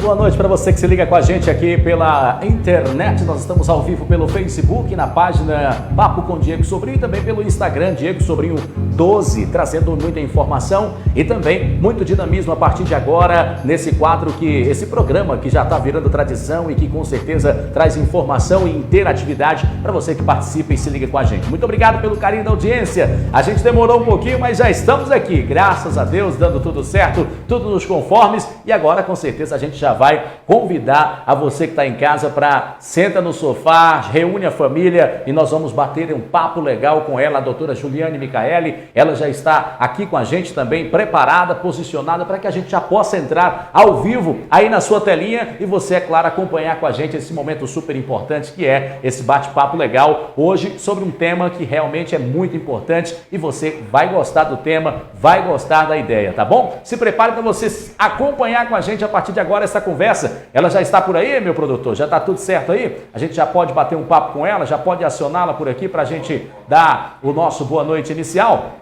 boa noite para você que se liga com a gente aqui pela internet. Nós estamos ao vivo pelo Facebook, na página Papo com Diego Sobrinho e também pelo Instagram, Diego Sobrinho 12, trazendo muita informação e também muito dinamismo a partir de agora nesse quadro, esse programa que já está virando tradição e que com certeza traz informação e interatividade para você que participa e se liga com a gente. Muito obrigado pelo carinho da audiência. A gente demorou um pouquinho, mas já estamos aqui, graças a Deus, dando tudo certo, tudo nos conformes, e agora com certeza a gente já vai convidar a você que está em casa para senta no sofá, reúne a família e nós vamos bater um papo legal com ela, a doutora Juliane Micaeli. Ela já está aqui com a gente também, preparada, posicionada para que a gente já possa entrar ao vivo aí na sua telinha e você, é claro, acompanhar com a gente esse momento super importante que é esse bate-papo legal hoje sobre um tema que realmente é muito importante e você vai gostar do tema, vai gostar da ideia, tá bom? Se prepare para você acompanhar com a gente a partir de agora essa conversa. Ela já está por aí, meu produtor? Já está tudo certo aí? A gente já pode bater um papo com ela, já pode acioná-la por aqui para a gente dar o nosso boa noite inicial?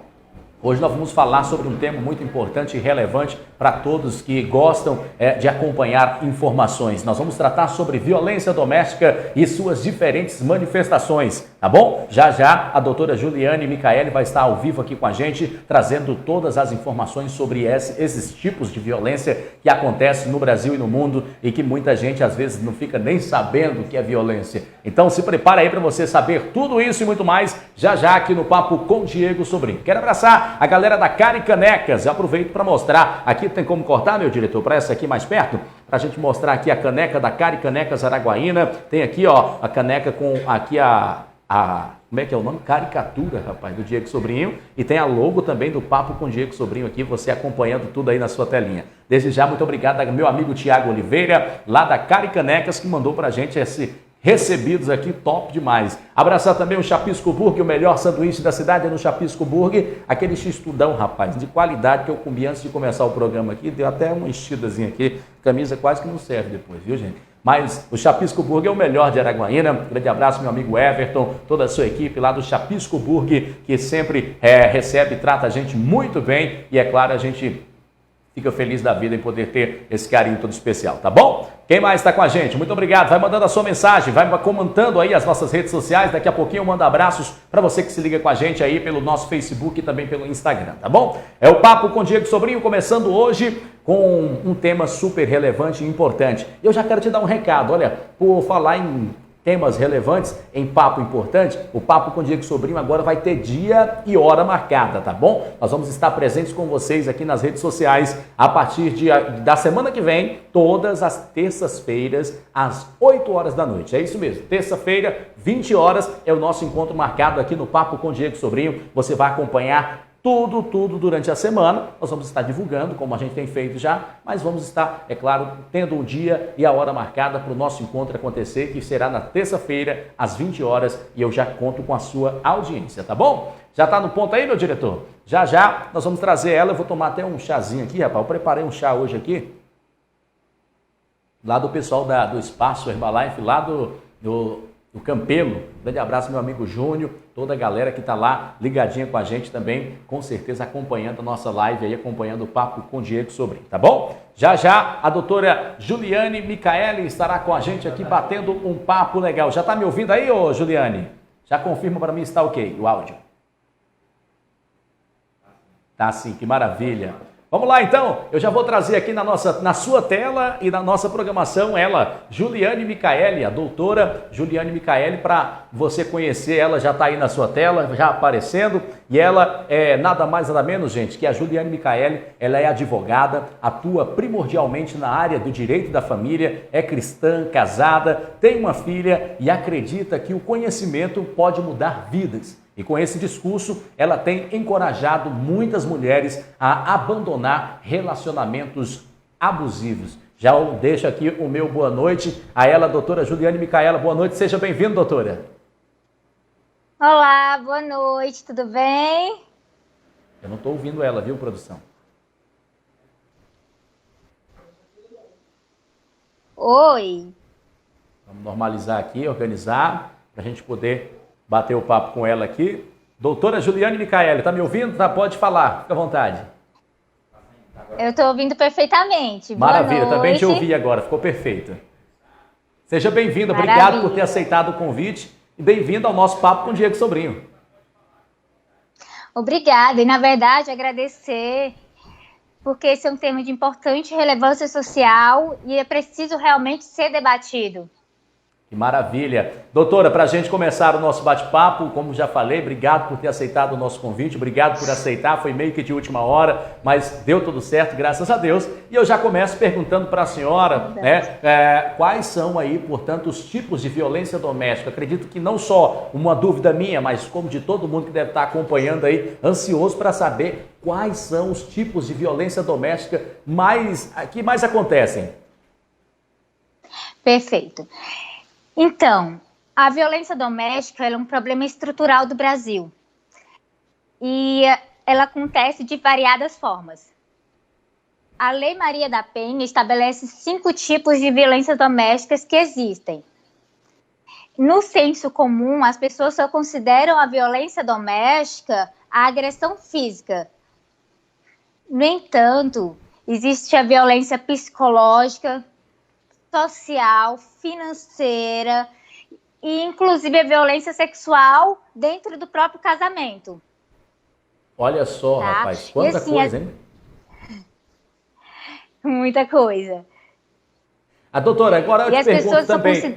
Hoje nós vamos falar sobre um tema muito importante e relevante para todos que gostam de acompanhar informações. Nós vamos tratar sobre violência doméstica e suas diferentes manifestações, tá bom? Já já a doutora Juliane Micaeli vai estar ao vivo aqui com a gente, trazendo todas as informações sobre esses tipos de violência que acontecem no Brasil e no mundo e que muita gente às vezes não fica nem sabendo o que é violência. Então se prepara aí para você saber tudo isso e muito mais já já aqui no Papo com Diego Sobrinho. Quero abraçar a galera da Cari Canecas. Eu aproveito para mostrar, aqui tem como cortar, meu diretor, para essa aqui mais perto, para a gente mostrar aqui a caneca da Cari Canecas Araguaína. Tem aqui, ó, a caneca com aqui como é que é o nome? Caricatura, rapaz, do Diego Sobrinho. E tem a logo também do Papo com Diego Sobrinho aqui, você acompanhando tudo aí na sua telinha. Desde já, muito obrigado ao meu amigo Tiago Oliveira, lá da Cari Canecas, que mandou para a gente recebidos aqui, top demais. Abraçar também o Chapisco Burger, o melhor sanduíche da cidade é no Chapisco Burger, aquele x-tudão, rapaz, de qualidade que eu comi antes de começar o programa aqui, deu até uma enchidazinha aqui, camisa quase que não serve depois, viu gente? Mas o Chapisco Burger é o melhor de Araguaína. Grande abraço, meu amigo Everton, toda a sua equipe lá do Chapisco Burger, que sempre recebe e trata a gente muito bem e, é claro, a gente fica feliz da vida em poder ter esse carinho todo especial, tá bom? Quem mais está com a gente? Muito obrigado. Vai mandando a sua mensagem, vai comentando aí as nossas redes sociais. Daqui a pouquinho eu mando abraços para você que se liga com a gente aí pelo nosso Facebook e também pelo Instagram, tá bom? É o Papo com Diego Sobrinho, começando hoje com um tema super relevante e importante. Eu já quero te dar um recado, olha, por falar em temas relevantes, em papo importante, o Papo com Diego Sobrinho agora vai ter dia e hora marcada, tá bom? Nós vamos estar presentes com vocês aqui nas redes sociais a partir da semana que vem, todas as terças-feiras, às 8 horas da noite. É isso mesmo, terça-feira, 20 horas, é o nosso encontro marcado aqui no Papo com Diego Sobrinho. Você vai acompanhar tudo durante a semana. Nós vamos estar divulgando, como a gente tem feito já, mas vamos estar, é claro, tendo o dia e a hora marcada para o nosso encontro acontecer, que será na terça-feira, às 20 horas, e eu já conto com a sua audiência, tá bom? Já está no ponto aí, meu diretor? Já já nós vamos trazer ela, eu vou tomar até um chazinho aqui, rapaz, eu preparei um chá hoje aqui, lá do pessoal do Espaço Herbalife, lá do Campelo. Grande abraço, meu amigo Júnior, toda a galera que está lá ligadinha com a gente também, com certeza acompanhando a nossa live aí, acompanhando o Papo com Diego Sobrinho, tá bom? Já já a doutora Juliane Micaeli estará com a gente aqui batendo um papo legal. Já está me ouvindo aí, ô Juliane? Já confirma para mim se está ok o áudio. Tá sim, que maravilha. Vamos lá então, eu já vou trazer aqui na sua tela e na nossa programação ela, Juliane Micaeli, a doutora Juliane Micaeli, para você conhecer. Ela já está aí na sua tela, já aparecendo, e ela é nada mais nada menos, gente, que a Juliane Micaeli. Ela é advogada, atua primordialmente na área do direito da família, é cristã, casada, tem uma filha e acredita que o conhecimento pode mudar vidas. E com esse discurso, ela tem encorajado muitas mulheres a abandonar relacionamentos abusivos. Já deixo aqui o meu boa noite a ela, doutora Juliane Micaeli. Boa noite, seja bem-vinda, doutora. Olá, boa noite, tudo bem? Eu não estou ouvindo ela, viu, produção? Oi. Vamos normalizar aqui, organizar, para a gente poder bater o papo com ela aqui. Doutora Juliane Micaeli, tá me ouvindo? Tá, pode falar, fica à vontade. Eu estou ouvindo perfeitamente. Maravilha, Boa também te noite. ouvi agora, ficou perfeita. Seja bem-vinda, obrigado Maravilha. por ter aceitado o convite e bem-vindo ao nosso Papo com Diego Sobrinho. Obrigada. E, na verdade, agradecer, porque esse é um tema de importante relevância social e é preciso realmente ser debatido. Que maravilha. Doutora, para a gente começar o nosso bate-papo, como já falei, obrigado por ter aceitado o nosso convite, obrigado por aceitar, foi meio que de última hora, mas deu tudo certo, graças a Deus. E eu já começo perguntando para a senhora, quais são aí, portanto, os tipos de violência doméstica. Acredito que não só uma dúvida minha, mas como de todo mundo que deve estar acompanhando aí, ansioso para saber quais são os tipos de violência doméstica que mais acontecem. Perfeito. Então, a violência doméstica é um problema estrutural do Brasil e ela acontece de variadas formas. A Lei Maria da Penha estabelece 5 tipos de violências domésticas que existem. No senso comum, as pessoas só consideram a violência doméstica a agressão física. No entanto, existe a violência psicológica, social, financeira e inclusive a violência sexual dentro do próprio casamento. Olha só, Tá? rapaz, quanta assim, coisa, hein? Muita coisa. A doutora, agora eu E te as pergunto pessoas só também,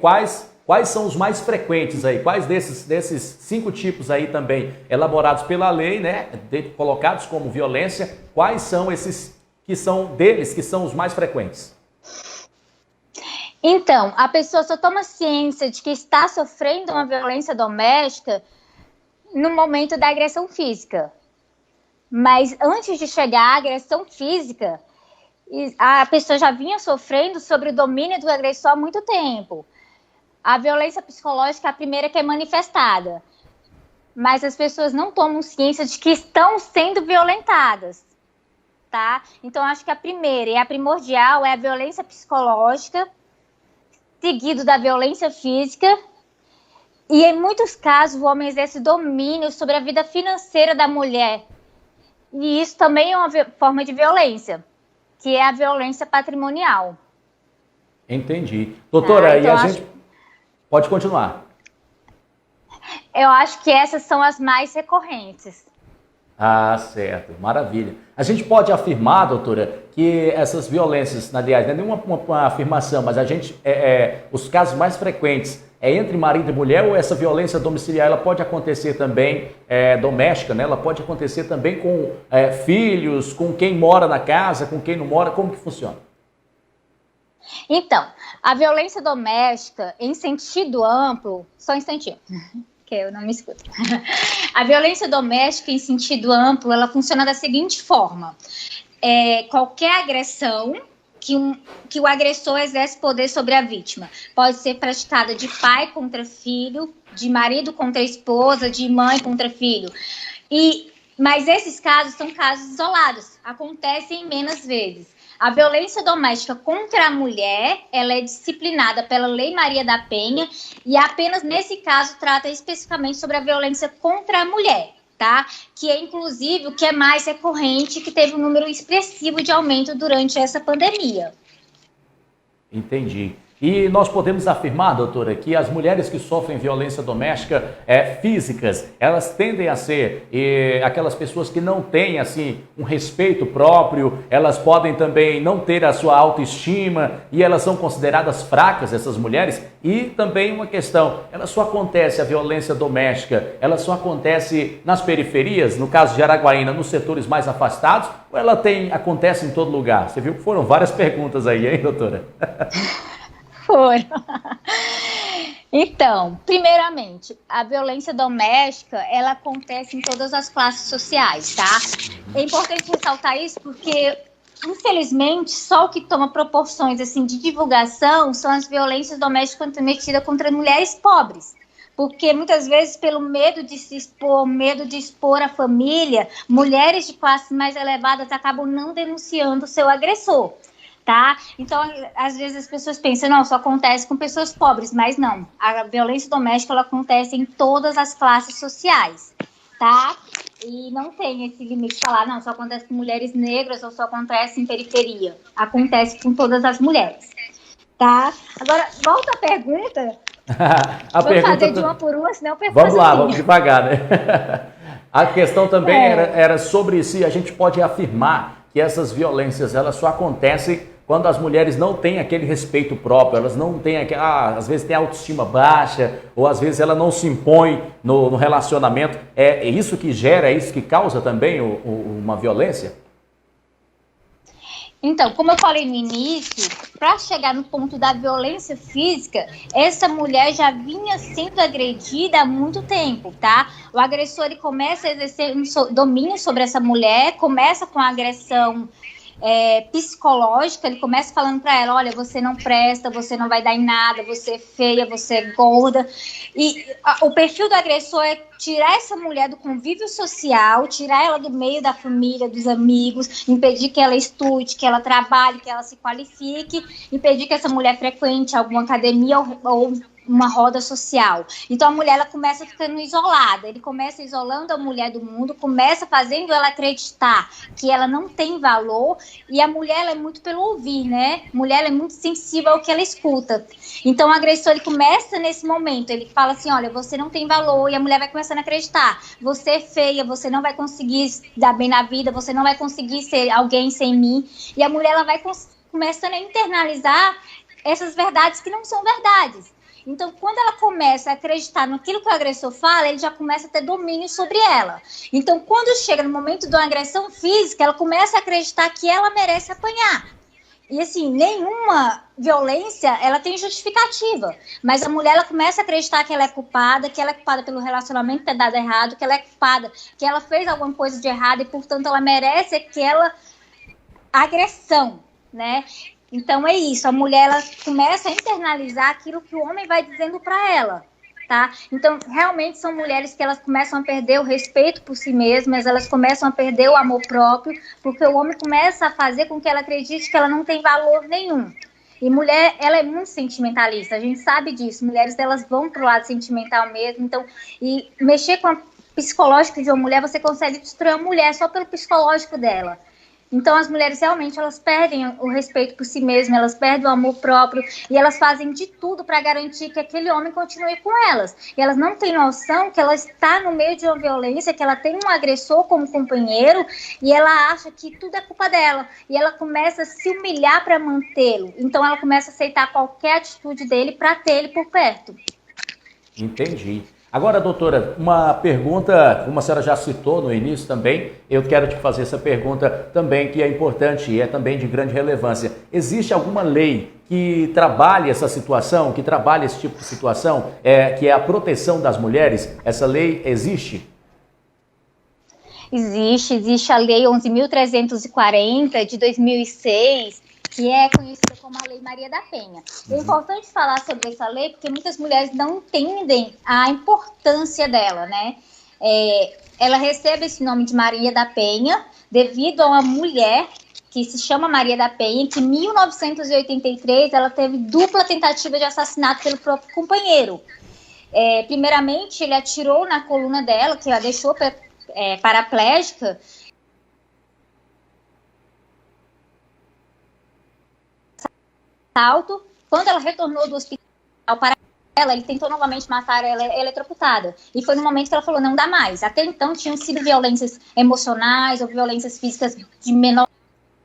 quais são os mais frequentes aí? Quais desses 5 tipos aí também elaborados pela lei, né, colocados como violência, quais são esses que são os mais frequentes? Então, a pessoa só toma ciência de que está sofrendo uma violência doméstica no momento da agressão física. Mas antes de chegar à agressão física, a pessoa já vinha sofrendo sobre o domínio do agressor há muito tempo. A violência psicológica é a primeira que é manifestada, mas as pessoas não tomam ciência de que estão sendo violentadas, tá? Então, acho que a primeira e a primordial é a violência psicológica, seguido da violência física, e em muitos casos o homem exerce domínio sobre a vida financeira da mulher. E isso também é uma forma de violência, que é a violência patrimonial. Entendi. Doutora, então e a gente... Pode continuar. Eu acho que essas são as mais recorrentes. Ah, certo. Maravilha. A gente pode afirmar, doutora, que essas violências, aliás, não é nenhuma uma afirmação, mas os casos mais frequentes é entre marido e mulher, ou essa violência domiciliar ela pode acontecer também doméstica, né? Ela pode acontecer também com filhos, com quem mora na casa, com quem não mora, como que funciona? Então, a violência doméstica, em sentido amplo, só um instantinho, que eu não me escuto. A violência doméstica, em sentido amplo, ela funciona da seguinte forma: qualquer agressão que o agressor exerce poder sobre a vítima pode ser praticada de pai contra filho, de marido contra esposa, de mãe contra filho. Mas esses casos são casos isolados, acontecem menos vezes. A violência doméstica contra a mulher, ela é disciplinada pela Lei Maria da Penha e apenas nesse caso trata especificamente sobre a violência contra a mulher, tá? Que é inclusive o que é mais recorrente, que teve um número expressivo de aumento durante essa pandemia. Entendi. E nós podemos afirmar, doutora, que as mulheres que sofrem violência doméstica físicas, elas tendem a ser aquelas pessoas que não têm assim um respeito próprio, elas podem também não ter a sua autoestima e elas são consideradas fracas, essas mulheres. E também uma questão, a violência doméstica, ela só acontece nas periferias, no caso de Araguaína, nos setores mais afastados, ou ela acontece em todo lugar? Você viu que foram várias perguntas aí, hein, doutora? Foram. Então, primeiramente, a violência doméstica, ela acontece em todas as classes sociais, tá? É importante ressaltar isso porque, infelizmente, só o que toma proporções assim de divulgação são as violências domésticas cometidas contra mulheres pobres. Porque muitas vezes, pelo medo de se expor, medo de expor a família, mulheres de classes mais elevadas acabam não denunciando o seu agressor. Tá? Então, às vezes as pessoas pensam, não, só acontece com pessoas pobres, mas não. A violência doméstica, ela acontece em todas as classes sociais, tá? E não tem esse limite de falar, não, só acontece com mulheres negras ou só acontece em periferia. Acontece com todas as mulheres, tá? Agora, volta a pergunta. Vamos fazer de uma por uma, senão eu perco. Vamos lá, vamos devagar, né? A questão também era sobre se a gente pode afirmar que essas violências elas só acontecem quando as mulheres não têm aquele respeito próprio, elas não têm, às vezes tem autoestima baixa, ou às vezes ela não se impõe no relacionamento. É isso que gera, é isso que causa também uma violência? Então, como eu falei no início, para chegar no ponto da violência física, essa mulher já vinha sendo agredida há muito tempo, tá? O agressor ele começa a exercer um domínio sobre essa mulher, começa com a agressão psicológica, ele começa falando para ela, olha, você não presta, você não vai dar em nada, você é feia, você é gorda. E o perfil do agressor é tirar essa mulher do convívio social, tirar ela do meio da família, dos amigos, impedir que ela estude, que ela trabalhe, que ela se qualifique, impedir que essa mulher frequente alguma academia ou uma roda social. Então a mulher ela começa ficando isolada, ele começa isolando a mulher do mundo, começa fazendo ela acreditar que ela não tem valor, e a mulher ela é muito pelo ouvir, né? A mulher ela é muito sensível ao que ela escuta. Então o agressor ele começa nesse momento, ele fala assim, olha, você não tem valor, e a mulher vai começando a acreditar, você é feia, você não vai conseguir dar bem na vida, você não vai conseguir ser alguém sem mim, e a mulher ela vai começando a internalizar essas verdades que não são verdades. Então, quando ela começa a acreditar naquilo que o agressor fala, ele já começa a ter domínio sobre ela. Então, quando chega no momento de uma agressão física, ela começa a acreditar que ela merece apanhar. E, assim, nenhuma violência, ela tem justificativa. Mas a mulher, ela começa a acreditar que ela é culpada pelo relacionamento ter dado errado, que ela é culpada, que ela fez alguma coisa de errado e, portanto, ela merece aquela agressão, né? Então é isso, a mulher ela começa a internalizar aquilo que o homem vai dizendo para ela, tá? Então realmente são mulheres que elas começam a perder o respeito por si mesmas, elas começam a perder o amor próprio, porque o homem começa a fazer com que ela acredite que ela não tem valor nenhum. E mulher, ela é muito sentimentalista, a gente sabe disso, mulheres elas vão pro lado sentimental mesmo, então, e mexer com o psicológico de uma mulher, você consegue destruir a mulher só pelo psicológico dela. Então as mulheres realmente elas perdem o respeito por si mesmas, elas perdem o amor próprio e elas fazem de tudo para garantir que aquele homem continue com elas. E elas não têm noção que ela está no meio de uma violência, que ela tem um agressor como companheiro e ela acha que tudo é culpa dela. E ela começa a se humilhar para mantê-lo. Então ela começa a aceitar qualquer atitude dele para ter ele por perto. Entendi. Agora, doutora, uma pergunta, como a senhora já citou no início também, eu quero te fazer essa pergunta também, que é importante e é também de grande relevância. Existe alguma lei que trabalhe essa situação, que trabalhe esse tipo de situação, que é a proteção das mulheres? Essa lei existe? Existe a Lei 11.340 de 2006, que é conhecida como a Lei Maria da Penha. É importante falar sobre essa lei porque muitas mulheres não entendem a importância dela, né? Ela recebe esse nome de Maria da Penha devido a uma mulher que se chama Maria da Penha, que em 1983 ela teve dupla tentativa de assassinato pelo próprio companheiro. Primeiramente, ele atirou na coluna dela, que a deixou paraplégica, salto. Quando ela retornou do hospital para ela, ele tentou novamente matar ela eletrocutada. E foi no momento que ela falou, não dá mais. Até então tinham sido violências emocionais ou violências físicas de menor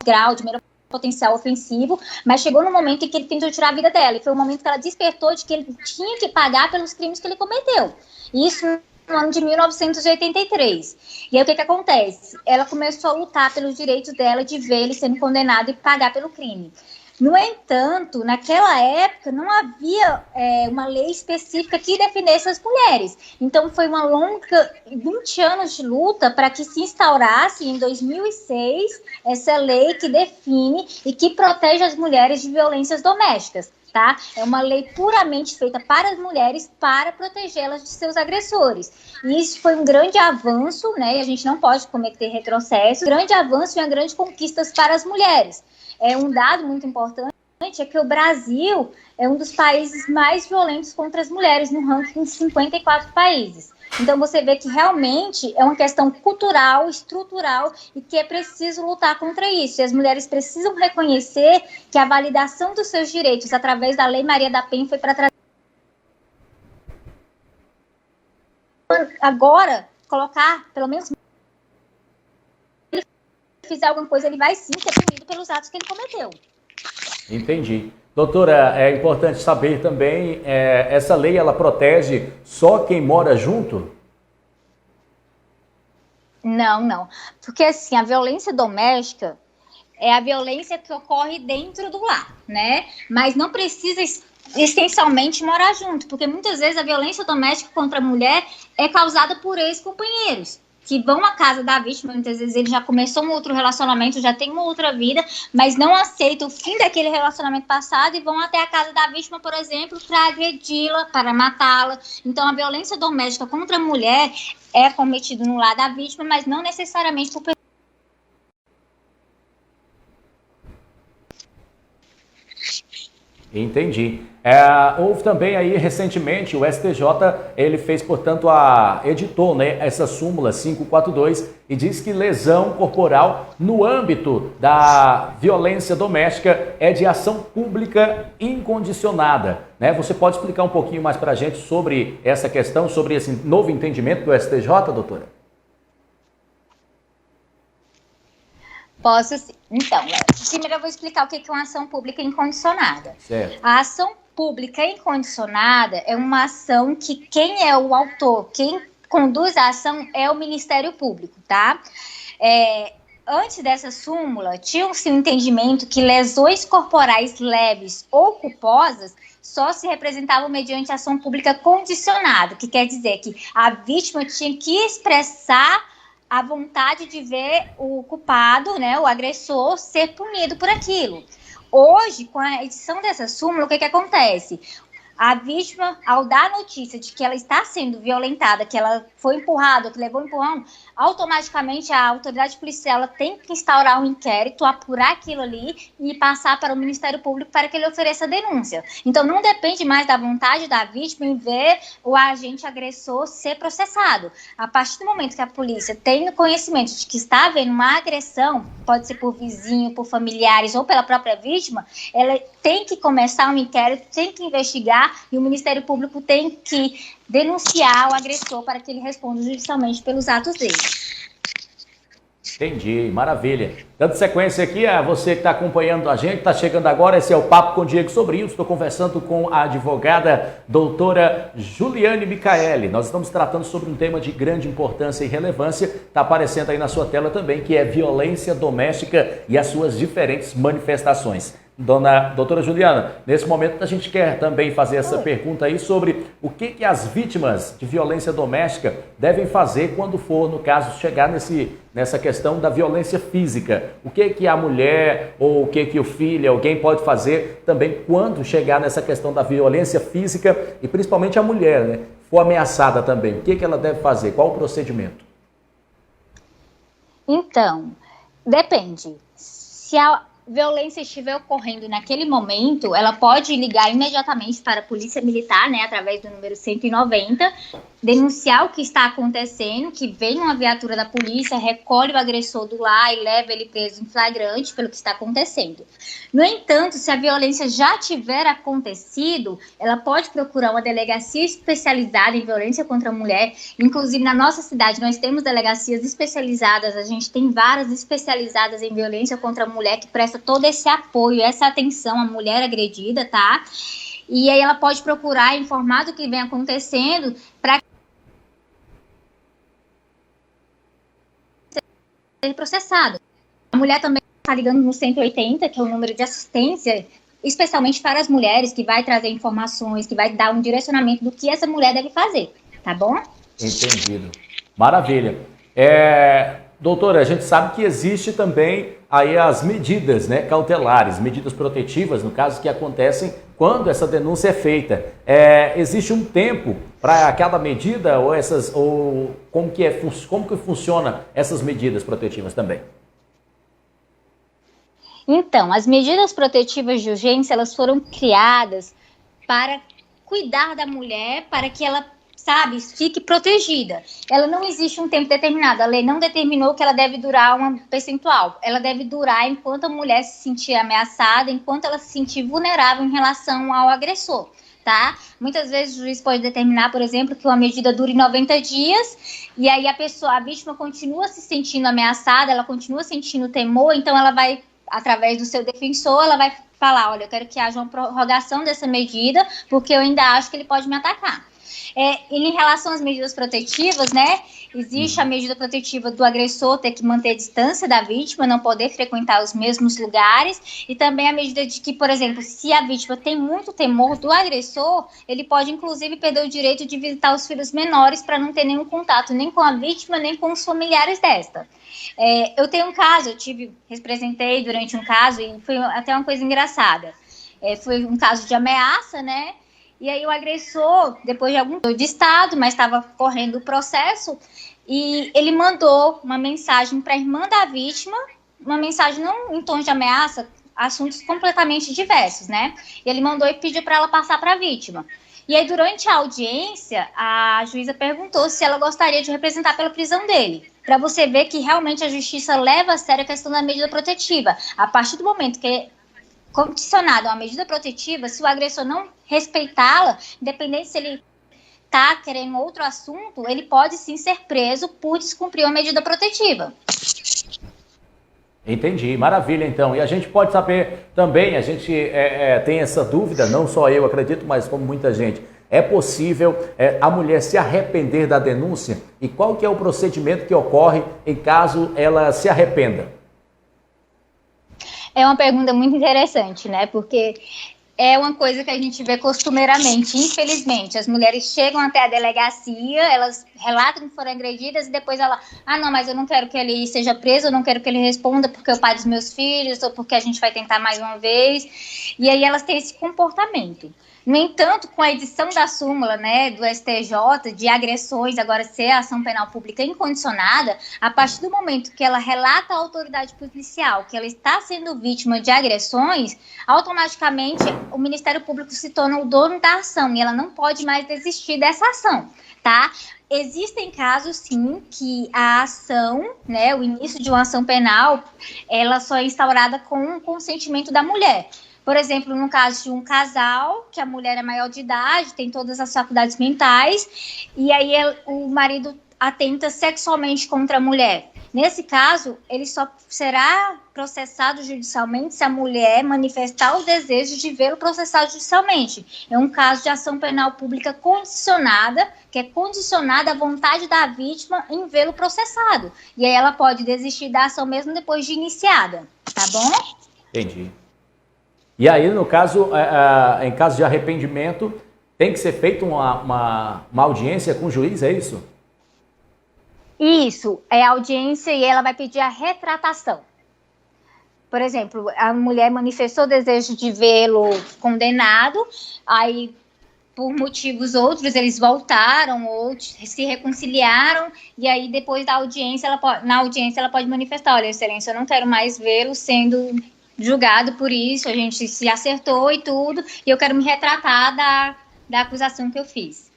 grau, de menor potencial ofensivo, mas chegou no momento em que ele tentou tirar a vida dela. E foi o momento que ela despertou de que ele tinha que pagar pelos crimes que ele cometeu. Isso no ano de 1983. E aí o que acontece? Ela começou a lutar pelos direitos dela de ver ele sendo condenado e pagar pelo crime. No entanto, naquela época não havia uma lei específica que definisse as mulheres. Então foi uma longa 20 anos de luta para que se instaurasse em 2006 essa lei que define e que protege as mulheres de violências domésticas. Tá? É uma lei puramente feita para as mulheres para protegê-las de seus agressores. E isso foi um grande avanço, né? E a gente não pode cometer retrocessos. Um grande avanço e uma grande conquista para as mulheres. É um dado muito importante é que o Brasil é um dos países mais violentos contra as mulheres no ranking de 54 países. Então você vê que realmente é uma questão cultural, estrutural e que é preciso lutar contra isso. E as mulheres precisam reconhecer que a validação dos seus direitos através da Lei Maria da Penha foi para trazer. Agora, colocar, pelo menos, se ele fizer alguma coisa, ele vai sim ser punido pelos atos que ele cometeu. Entendi. Doutora, é importante saber também, essa lei ela protege só quem mora junto? Não. Porque assim, a violência doméstica é a violência que ocorre dentro do lar, né? Mas não precisa essencialmente morar junto, porque muitas vezes a violência doméstica contra a mulher é causada por ex-companheiros, que vão à casa da vítima, muitas vezes ele já começou um outro relacionamento, já tem uma outra vida, mas não aceita o fim daquele relacionamento passado e vão até a casa da vítima, por exemplo, para agredi-la, para matá-la. Então, a violência doméstica contra a mulher é cometida no lar da vítima, mas não necessariamente por pessoas. Entendi. Houve também aí recentemente o STJ, ele fez, portanto, editou, né, essa súmula 542 e diz que lesão corporal no âmbito da violência doméstica é de ação pública incondicionada, né? Você pode explicar um pouquinho mais para a gente sobre essa questão, sobre esse novo entendimento do STJ, doutora? Posso sim. Então, primeiro eu vou explicar o que é uma ação pública incondicionada. Certo. A ação pública incondicionada é uma ação que quem é o autor, quem conduz a ação é o Ministério Público, tá? Antes dessa súmula, tinha-se um entendimento que lesões corporais leves ou culposas só se representavam mediante ação pública condicionada, que quer dizer que a vítima tinha que expressar a vontade de ver o culpado, né, o agressor, ser punido por aquilo. Hoje, com a edição dessa súmula, o que acontece? A vítima, ao dar a notícia de que ela está sendo violentada, que ela foi empurrada, que levou um empurrão, automaticamente a autoridade policial ela tem que instaurar um inquérito, apurar aquilo ali e passar para o Ministério Público para que ele ofereça a denúncia. Então, não depende mais da vontade da vítima em ver o agente agressor ser processado. A partir do momento que a polícia tem conhecimento de que está havendo uma agressão, pode ser por vizinho, por familiares ou pela própria vítima, ela tem que começar um inquérito, tem que investigar e o Ministério Público tem que denunciar o agressor para que ele responda judicialmente pelos atos dele. Entendi, maravilha. Dando sequência aqui, a você que está acompanhando a gente, está chegando agora, esse é o Papo com Diego Sobrinho. Estou conversando com a advogada doutora Juliane Micaeli. Nós estamos tratando sobre um tema de grande importância e relevância, está aparecendo aí na sua tela também, que é violência doméstica e as suas diferentes manifestações. Doutora Juliana, nesse momento a gente quer também fazer essa pergunta aí sobre o que as vítimas de violência doméstica devem fazer quando for, no caso, chegar nessa questão da violência física. O que a mulher ou o que o filho, alguém pode fazer também quando chegar nessa questão da violência física e principalmente a mulher, né? For ameaçada também. O que ela deve fazer? Qual o procedimento? Então, depende. Se a violência estiver ocorrendo naquele momento, ela pode ligar imediatamente para a Polícia Militar, né, através do número 190, denunciar o que está acontecendo, que vem uma viatura da polícia, recolhe o agressor do lar e leva ele preso em flagrante pelo que está acontecendo. No entanto, se a violência já tiver acontecido, ela pode procurar uma delegacia especializada em violência contra a mulher. Inclusive, na nossa cidade, nós temos delegacias especializadas, a gente tem várias especializadas em violência contra a mulher que presta todo esse apoio, essa atenção à mulher agredida, tá? E aí ela pode procurar informar do que vem acontecendo para ser processado. A mulher também está ligando no 180, que é o número de assistência, especialmente para as mulheres, que vai trazer informações, que vai dar um direcionamento do que essa mulher deve fazer, tá bom? Entendido. Maravilha. Doutora, a gente sabe que existe também aí as medidas, né, cautelares, medidas protetivas, no caso, que acontecem quando essa denúncia é feita. Existe um tempo para cada medida ou como que funciona essas medidas protetivas também? Então, as medidas protetivas de urgência, elas foram criadas para cuidar da mulher, para que ela, sabe, fique protegida. Ela não existe um tempo determinado. A lei não determinou que ela deve durar um percentual. Ela deve durar enquanto a mulher se sentir ameaçada, enquanto ela se sentir vulnerável em relação ao agressor, tá? Muitas vezes o juiz pode determinar, por exemplo, que uma medida dure 90 dias e aí a vítima continua se sentindo ameaçada, ela continua sentindo temor, então ela vai, através do seu defensor, ela vai falar, olha, eu quero que haja uma prorrogação dessa medida, porque eu ainda acho que ele pode me atacar. Em relação às medidas protetivas, né, existe a medida protetiva do agressor ter que manter a distância da vítima, não poder frequentar os mesmos lugares, e também a medida de que, por exemplo, se a vítima tem muito temor do agressor, ele pode, inclusive, perder o direito de visitar os filhos menores para não ter nenhum contato nem com a vítima, nem com os familiares desta. Eu tenho um caso, representei durante um caso, e foi até uma coisa engraçada. Foi um caso de ameaça, né? E aí o agressor, depois de algum de estado, mas estava correndo o processo, e ele mandou uma mensagem para a irmã da vítima, uma mensagem não em tom de ameaça, assuntos completamente diversos, né? E ele mandou e pediu para ela passar para a vítima. E aí, durante a audiência, a juíza perguntou se ela gostaria de representar pela prisão dele, para você ver que realmente a justiça leva a sério a questão da medida protetiva. A partir do momento que é condicionado a uma medida protetiva, se o agressor não respeitá-la, independente se ele está querendo outro assunto, ele pode sim ser preso por descumprir uma medida protetiva. Entendi, maravilha então. E a gente pode saber também, a gente tem essa dúvida, não só eu acredito, mas como muita gente, é possível a mulher se arrepender da denúncia? E qual que é o procedimento que ocorre em caso ela se arrependa? É uma pergunta muito interessante, né? Porque é uma coisa que a gente vê costumeiramente, infelizmente. As mulheres chegam até a delegacia, elas relatam que foram agredidas e depois ela, não, mas eu não quero que ele seja preso, eu não quero que ele responda porque é o pai dos meus filhos ou porque a gente vai tentar mais uma vez. E aí elas têm esse comportamento. No entanto, com a edição da súmula, né, do STJ, de agressões, agora ser ação penal pública incondicionada, a partir do momento que ela relata à autoridade policial que ela está sendo vítima de agressões, automaticamente o Ministério Público se torna o dono da ação e ela não pode mais desistir dessa ação, tá? Existem casos, sim, que a ação, né, o início de uma ação penal, ela só é instaurada com o consentimento da mulher. Por exemplo, no caso de um casal, que a mulher é maior de idade, tem todas as faculdades mentais, e aí o marido atenta sexualmente contra a mulher. Nesse caso, ele só será processado judicialmente se a mulher manifestar o desejo de vê-lo processado judicialmente. É um caso de ação penal pública condicionada, que é condicionada à vontade da vítima em vê-lo processado. E aí ela pode desistir da ação mesmo depois de iniciada, tá bom? Entendi. E aí, no caso, em caso de arrependimento, tem que ser feita uma audiência com o juiz, é isso? Isso, é a audiência e ela vai pedir a retratação. Por exemplo, a mulher manifestou o desejo de vê-lo condenado, aí, por motivos outros, eles voltaram ou se reconciliaram, e aí, depois da audiência, na audiência, ela pode manifestar, olha, excelência, eu não quero mais vê-lo sendo julgado por isso, a gente se acertou e tudo, e eu quero me retratar da acusação que eu fiz.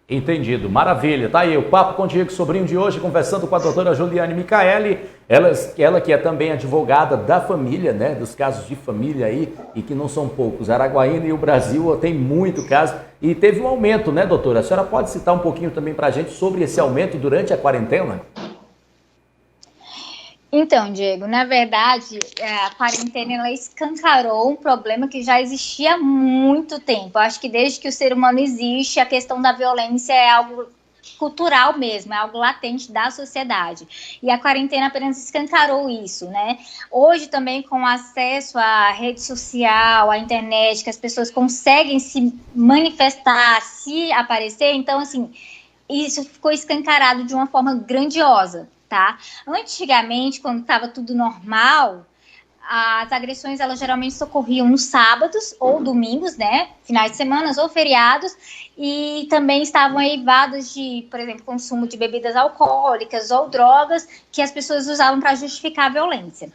Entendido, maravilha. Tá aí o Papo com Diego Sobrinho de hoje, conversando com a doutora Juliane Micaeli, ela que é também advogada da família, né, dos casos de família aí, e que não são poucos. Araguaína e o Brasil tem muito caso, e teve um aumento, né, doutora? A senhora pode citar um pouquinho também pra gente sobre esse aumento durante a quarentena? Então, Diego, na verdade, a quarentena ela escancarou um problema que já existia há muito tempo. Eu acho que desde que o ser humano existe, a questão da violência é algo cultural mesmo, é algo latente da sociedade. E a quarentena apenas escancarou isso, né? Hoje também, com acesso à rede social, à internet, que as pessoas conseguem se manifestar, se aparecer, então, assim, isso ficou escancarado de uma forma grandiosa. Tá? Antigamente, quando estava tudo normal, as agressões elas geralmente ocorriam nos sábados ou domingos, né? Finais de semana ou feriados, e também estavam eivadas de, por exemplo, consumo de bebidas alcoólicas ou drogas que as pessoas usavam para justificar a violência.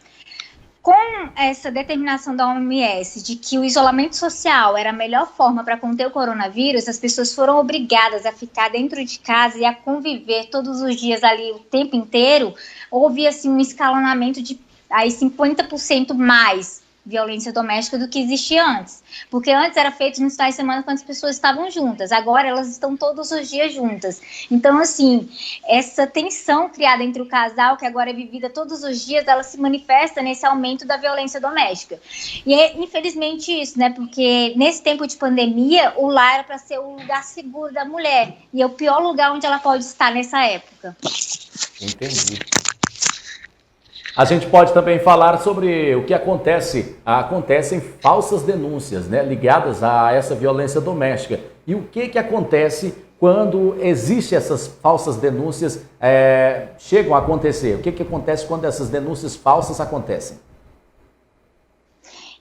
Com essa determinação da OMS de que o isolamento social era a melhor forma para conter o coronavírus, as pessoas foram obrigadas a ficar dentro de casa e a conviver todos os dias ali o tempo inteiro. Houve assim um escalonamento de aí 50% mais violência doméstica do que existia antes. Porque antes era feito nos finais de semana quando as pessoas estavam juntas. Agora elas estão todos os dias juntas. Então, assim, essa tensão criada entre o casal, que agora é vivida todos os dias, ela se manifesta nesse aumento da violência doméstica. E é infelizmente isso, né? Porque nesse tempo de pandemia, o lar era para ser o lugar seguro da mulher. E é o pior lugar onde ela pode estar nessa época. Entendi. A gente pode também falar sobre o que acontecem falsas denúncias, né, ligadas a essa violência doméstica. E o que acontece quando existem essas falsas denúncias chegam a acontecer? O que acontece quando essas denúncias falsas acontecem?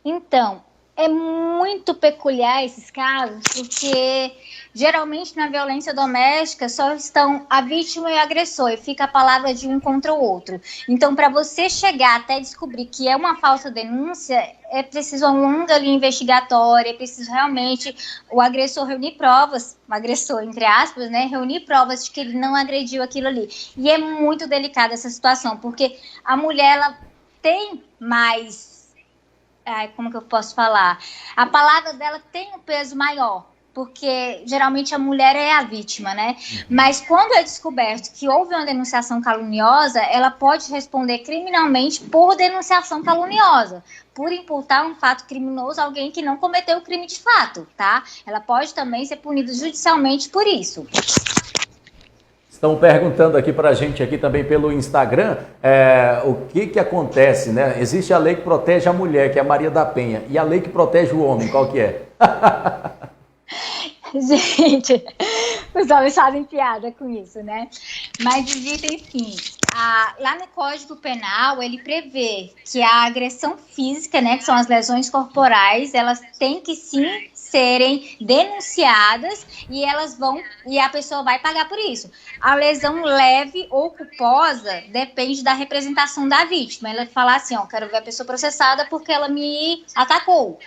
Então, é muito peculiar esses casos, porque geralmente na violência doméstica só estão a vítima e o agressor, e fica a palavra de um contra o outro. Então, para você chegar até descobrir que é uma falsa denúncia, é preciso uma longa linha investigatória, é preciso realmente o agressor reunir provas, o agressor, entre aspas, né, reunir provas de que ele não agrediu aquilo ali. E é muito delicada essa situação, porque a mulher, ela tem mais... como que eu posso falar? A palavra dela tem um peso maior, porque geralmente a mulher é a vítima, né? Mas quando é descoberto que houve uma denunciação caluniosa, ela pode responder criminalmente por denunciação caluniosa, por imputar um fato criminoso a alguém que não cometeu o crime de fato, tá? Ela pode também ser punida judicialmente por isso. Estão perguntando aqui para a gente, aqui também pelo Instagram, o que acontece, né? Existe a lei que protege a mulher, que é a Maria da Penha, e a lei que protege o homem, qual que é? Gente, os homens fazem piada com isso, né? Mas existem sim. Lá no Código Penal, ele prevê que a agressão física, né, que são as lesões corporais, elas têm que sim serem denunciadas e a pessoa vai pagar por isso. A lesão leve ou culposa depende da representação da vítima. Ela falar assim, quero ver a pessoa processada porque ela me atacou.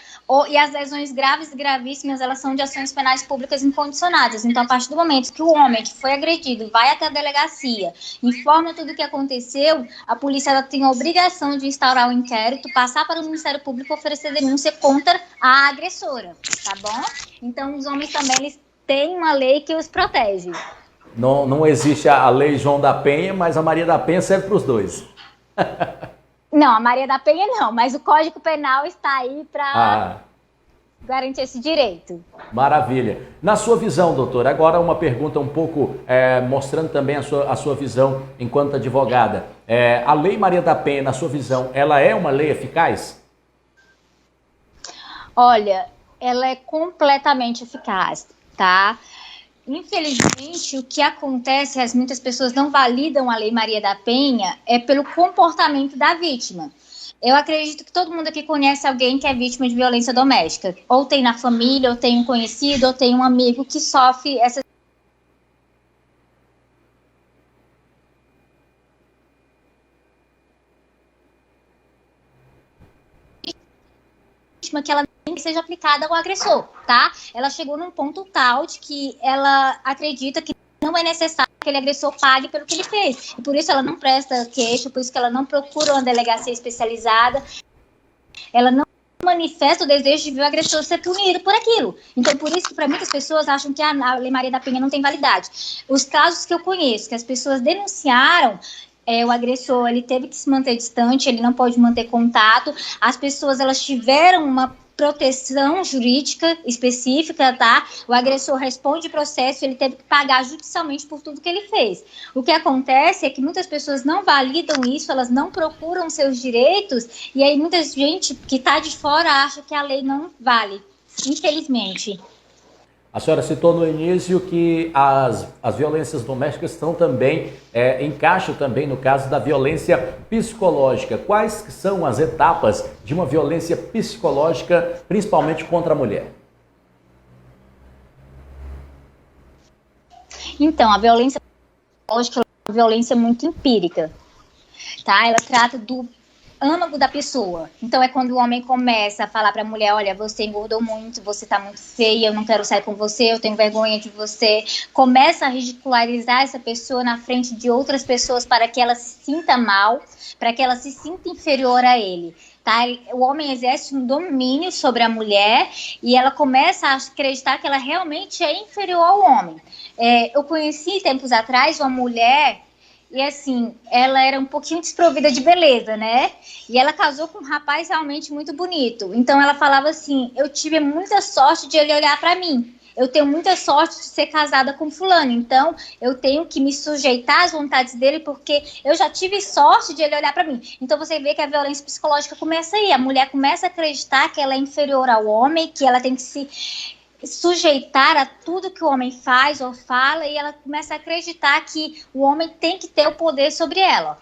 E as lesões graves e gravíssimas, elas são de ações penais públicas incondicionadas. Então, a partir do momento que o homem que foi agredido vai até a delegacia, informa tudo o que aconteceu, a polícia ela tem a obrigação de instaurar o inquérito, passar para o Ministério Público e oferecer denúncia contra a agressora, tá bom? Então, os homens também eles têm uma lei que os protege. Não existe a lei João da Penha, mas a Maria da Penha serve para os dois. Não, a Maria da Penha não, mas o Código Penal está aí para garantir esse direito. Maravilha. Na sua visão, doutora, agora uma pergunta um pouco mostrando também a sua visão enquanto advogada. A Lei Maria da Penha, na sua visão, ela é uma lei eficaz? Olha, ela é completamente eficaz, tá? Infelizmente, o que acontece, muitas pessoas não validam a Lei Maria da Penha, é pelo comportamento da vítima. Eu acredito que todo mundo aqui conhece alguém que é vítima de violência doméstica. Ou tem na família, ou tem um conhecido, ou tem um amigo que sofre essa que ela nem seja aplicada ao agressor, tá? Ela chegou num ponto tal de que ela acredita que não é necessário que aquele agressor pague pelo que ele fez. E por isso ela não presta queixa, por isso que ela não procura uma delegacia especializada. Ela não manifesta o desejo de ver o agressor ser punido por aquilo. Então, por isso que para muitas pessoas acham que a Lei Maria da Penha não tem validade. Os casos que eu conheço, que as pessoas denunciaram, o agressor ele teve que se manter distante, ele não pode manter contato. As pessoas elas tiveram uma proteção jurídica específica, tá? O agressor responde processo, ele teve que pagar judicialmente por tudo que ele fez. O que acontece é que muitas pessoas não validam isso, elas não procuram seus direitos, e aí muita gente que está de fora acha que a lei não vale, infelizmente. A senhora citou no início que as violências domésticas estão também, encaixam também no caso da violência psicológica. Quais são as etapas de uma violência psicológica, principalmente contra a mulher? Então, a violência psicológica é uma violência muito empírica, tá? Ela trata do âmago da pessoa. Então é quando o homem começa a falar para a mulher, olha, você engordou muito, você tá muito feia, eu não quero sair com você, eu tenho vergonha de você. Começa a ridicularizar essa pessoa na frente de outras pessoas para que ela se sinta mal, para que ela se sinta inferior a ele. Tá? O homem exerce um domínio sobre a mulher e ela começa a acreditar que ela realmente é inferior ao homem. Eu conheci tempos atrás uma mulher e assim, ela era um pouquinho desprovida de beleza, né? E ela casou com um rapaz realmente muito bonito. Então ela falava assim, eu tive muita sorte de ele olhar para mim. Eu tenho muita sorte de ser casada com fulano, então eu tenho que me sujeitar às vontades dele porque eu já tive sorte de ele olhar para mim. Então você vê que a violência psicológica começa aí. A mulher começa a acreditar que ela é inferior ao homem, que ela tem que se sujeitar a tudo que o homem faz ou fala e ela começa a acreditar que o homem tem que ter o poder sobre ela.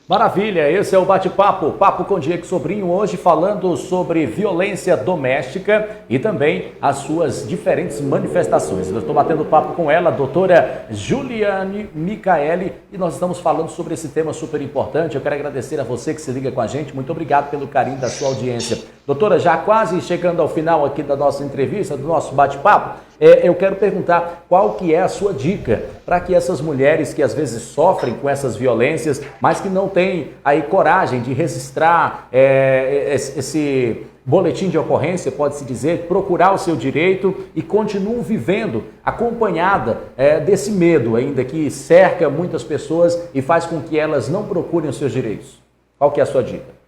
Maravilha, esse é o bate-papo, Papo com Diego Sobrinho, hoje falando sobre violência doméstica e também as suas diferentes manifestações. Eu estou batendo papo com ela, a doutora Juliane Micaeli, e nós estamos falando sobre esse tema super importante. Eu quero agradecer a você que se liga com a gente, muito obrigado pelo carinho da sua audiência. Doutora, já quase chegando ao final aqui da nossa entrevista, do nosso bate-papo, eu quero perguntar qual que é a sua dica para que essas mulheres que às vezes sofrem com essas violências, mas que não têm aí coragem de registrar esse boletim de ocorrência, pode-se dizer, procurar o seu direito e continuam vivendo acompanhada desse medo ainda que cerca muitas pessoas e faz com que elas não procurem os seus direitos. Qual que é a sua dica?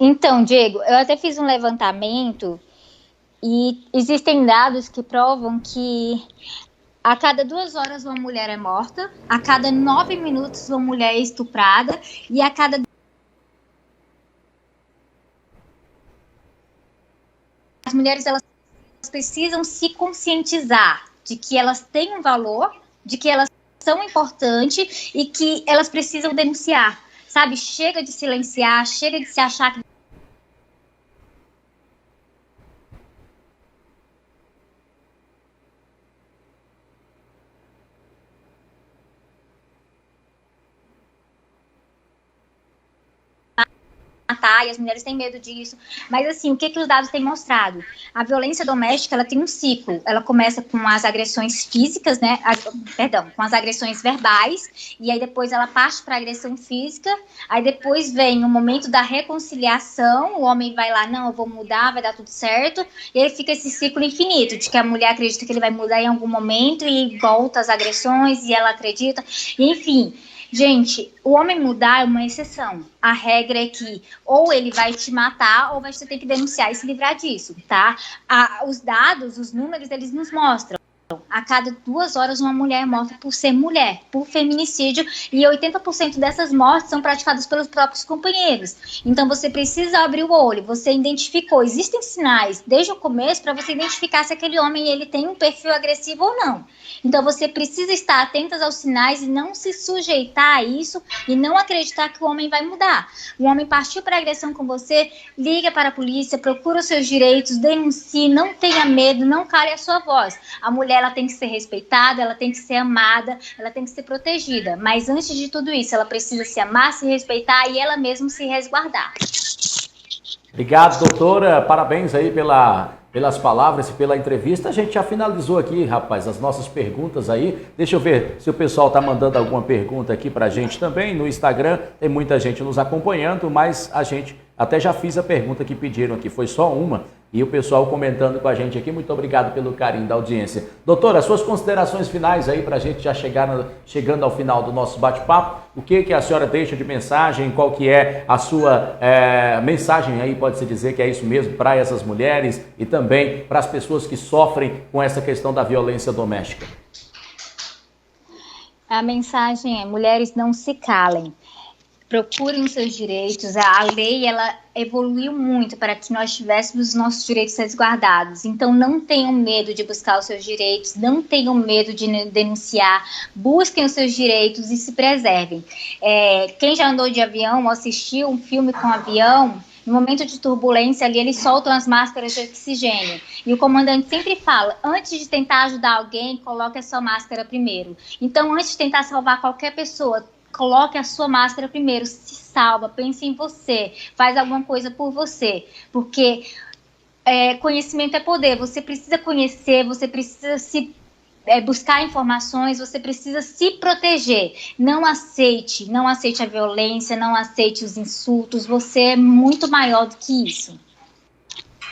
Então, Diego, eu até fiz um levantamento e existem dados que provam que a cada 2 horas uma mulher é morta, a cada 9 minutos uma mulher é estuprada e a cada... As mulheres, elas precisam se conscientizar de que elas têm um valor, de que elas são importantes e que elas precisam denunciar, sabe? Chega de silenciar, chega de se achar que matar, e as mulheres têm medo disso. Mas assim, o que os dados têm mostrado? A violência doméstica, ela tem um ciclo. Ela começa com as agressões físicas, né? Com as agressões verbais, e aí depois ela parte para a agressão física, aí depois vem o momento da reconciliação, o homem vai lá, não, eu vou mudar, vai dar tudo certo, e aí fica esse ciclo infinito, de que a mulher acredita que ele vai mudar em algum momento, e volta às agressões, e ela acredita, e enfim... Gente, o homem mudar é uma exceção. A regra é que ou ele vai te matar ou você tem que denunciar e se livrar disso, tá? Os dados, os números, eles nos mostram. A cada 2 horas uma mulher é morta por ser mulher, por feminicídio, e 80% dessas mortes são praticadas pelos próprios companheiros. Então você precisa abrir o olho, você identificou, existem sinais desde o começo para você identificar se aquele homem ele tem um perfil agressivo ou não. Então você precisa estar atenta aos sinais e não se sujeitar a isso e não acreditar que o homem vai mudar. O homem partiu para agressão com você, liga para a polícia, procura os seus direitos, denuncie, não tenha medo, não cale a sua voz. A mulher ela tem que ser respeitada, ela tem que ser amada, ela tem que ser protegida. Mas antes de tudo isso, ela precisa se amar, se respeitar e ela mesma se resguardar. Obrigado, doutora. Parabéns aí pelas palavras e pela entrevista. A gente já finalizou aqui, rapaz, as nossas perguntas aí. Deixa eu ver se o pessoal está mandando alguma pergunta aqui para a gente também. No Instagram tem muita gente nos acompanhando, mas a gente até já fiz a pergunta que pediram aqui, foi só uma. E o pessoal comentando com a gente aqui, muito obrigado pelo carinho da audiência. Doutora, suas considerações finais aí para a gente já chegando ao final do nosso bate-papo. O que a senhora deixa de mensagem? Qual que é a sua mensagem aí, pode-se dizer que é isso mesmo, para essas mulheres e também para as pessoas que sofrem com essa questão da violência doméstica? A mensagem é, mulheres não se calem. Procurem os seus direitos. A lei, ela evoluiu muito para que nós tivéssemos os nossos direitos resguardados. Então, não tenham medo de buscar os seus direitos, não tenham medo de denunciar, busquem os seus direitos e se preservem. Quem já andou de avião ou assistiu um filme com avião, no momento de turbulência ali, eles soltam as máscaras de oxigênio. E o comandante sempre fala, antes de tentar ajudar alguém, coloque a sua máscara primeiro. Então, antes de tentar salvar qualquer pessoa, coloque a sua máscara primeiro, se salva, pense em você, faz alguma coisa por você, porque conhecimento é poder, você precisa conhecer, você precisa buscar informações, você precisa se proteger. Não aceite a violência, não aceite os insultos, você é muito maior do que isso.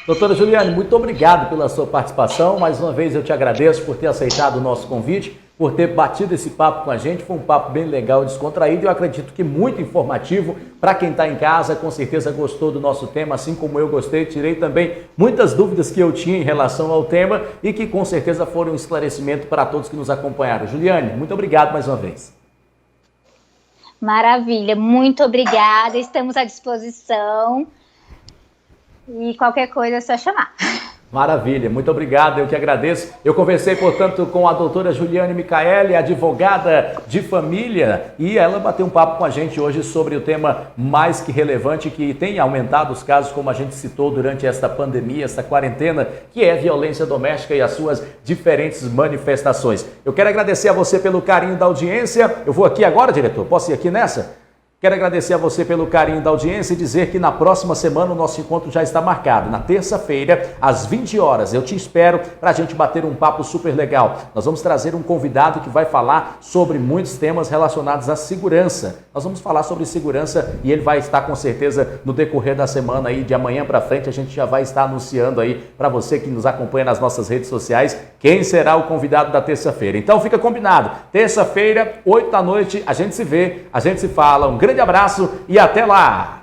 Doutora Juliane, muito obrigado pela sua participação. Mais uma vez eu te agradeço por ter aceitado o nosso convite, por ter batido esse papo com a gente. Foi um papo bem legal, descontraído e eu acredito que muito informativo para quem está em casa. Com certeza gostou do nosso tema, assim como eu gostei. Tirei também muitas dúvidas que eu tinha em relação ao tema e que com certeza foram um esclarecimento para todos que nos acompanharam. Juliane, muito obrigado mais uma vez. Maravilha, muito obrigada. Estamos à disposição. E qualquer coisa é só chamar. Maravilha, muito obrigado, eu que agradeço. Eu conversei, portanto, com a doutora Juliane Micaeli, advogada de família, e ela bateu um papo com a gente hoje sobre o tema mais que relevante, que tem aumentado os casos, como a gente citou durante esta pandemia, esta quarentena, que é violência doméstica e as suas diferentes manifestações. Eu quero agradecer a você pelo carinho da audiência. Eu vou aqui agora, diretor, posso ir aqui nessa? Quero agradecer a você pelo carinho da audiência e dizer que na próxima semana o nosso encontro já está marcado. Na terça-feira, às 20 horas, eu te espero para a gente bater um papo super legal. Nós vamos trazer um convidado que vai falar sobre muitos temas relacionados à segurança. Nós vamos falar sobre segurança e ele vai estar com certeza no decorrer da semana aí, de amanhã para frente, a gente já vai estar anunciando aí para você que nos acompanha nas nossas redes sociais quem será o convidado da terça-feira. Então fica combinado, terça-feira, 8 da noite, a gente se vê, a gente se fala. Um grande abraço e até lá!